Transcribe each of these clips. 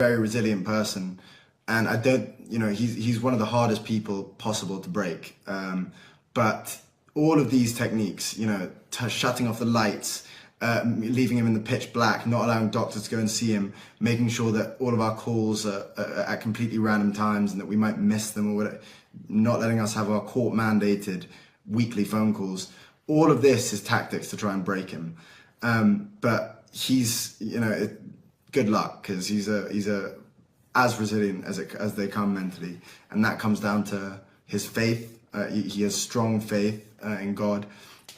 very resilient person, and I don't, he's one of the hardest people possible to break. But all of these techniques, shutting off the lights, leaving him in the pitch black, not allowing doctors to go and see him, making sure that all of our calls are at completely random times and that we might miss them, or whatever, not letting us have our court mandated weekly phone calls. All of this is tactics to try and break him. But he's, good luck, because he's as resilient as they come mentally, and that comes down to his faith. He has strong faith in God,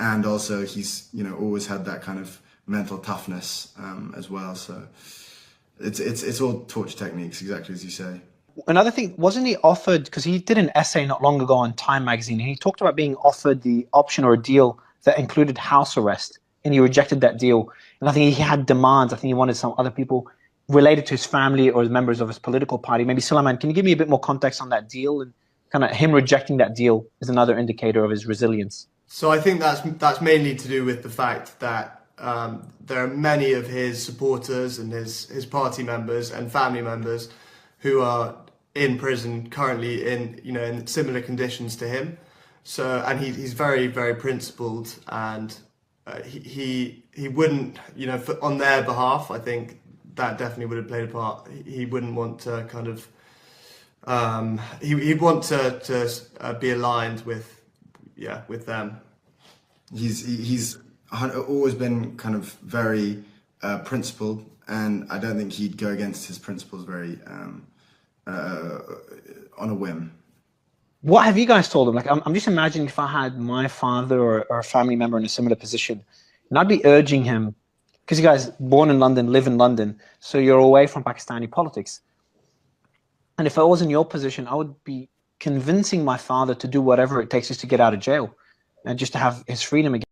and also he's always had that kind of mental toughness as well. So it's all torture techniques, exactly as you say. Another thing, wasn't he offered, because he did an essay not long ago on Time magazine, and he talked about being offered the option or a deal that included house arrest, and he rejected that deal. And I think he had demands. I think he wanted some other people related to his family or members of his political party. Maybe Suleiman, can you give me a bit more context on that deal? And kind of him rejecting that deal is another indicator of his resilience. So I think that's mainly to do with the fact that there are many of his supporters and his party members and family members who are in prison currently in similar conditions to him. So, and he's very, very principled, and he wouldn't, on their behalf, I think that definitely would have played a part. He wouldn't want to kind of, he'd want to be aligned with them. He's always been kind of very principled, and I don't think he'd go against his principles very on a whim. What have you guys told him? Like, I'm just imagining if I had my father or a family member in a similar position, and I'd be urging him, because you guys born in London, live in London, so you're away from Pakistani politics. And if I was in your position, I would be convincing my father to do whatever it takes just to get out of jail and just to have his freedom again.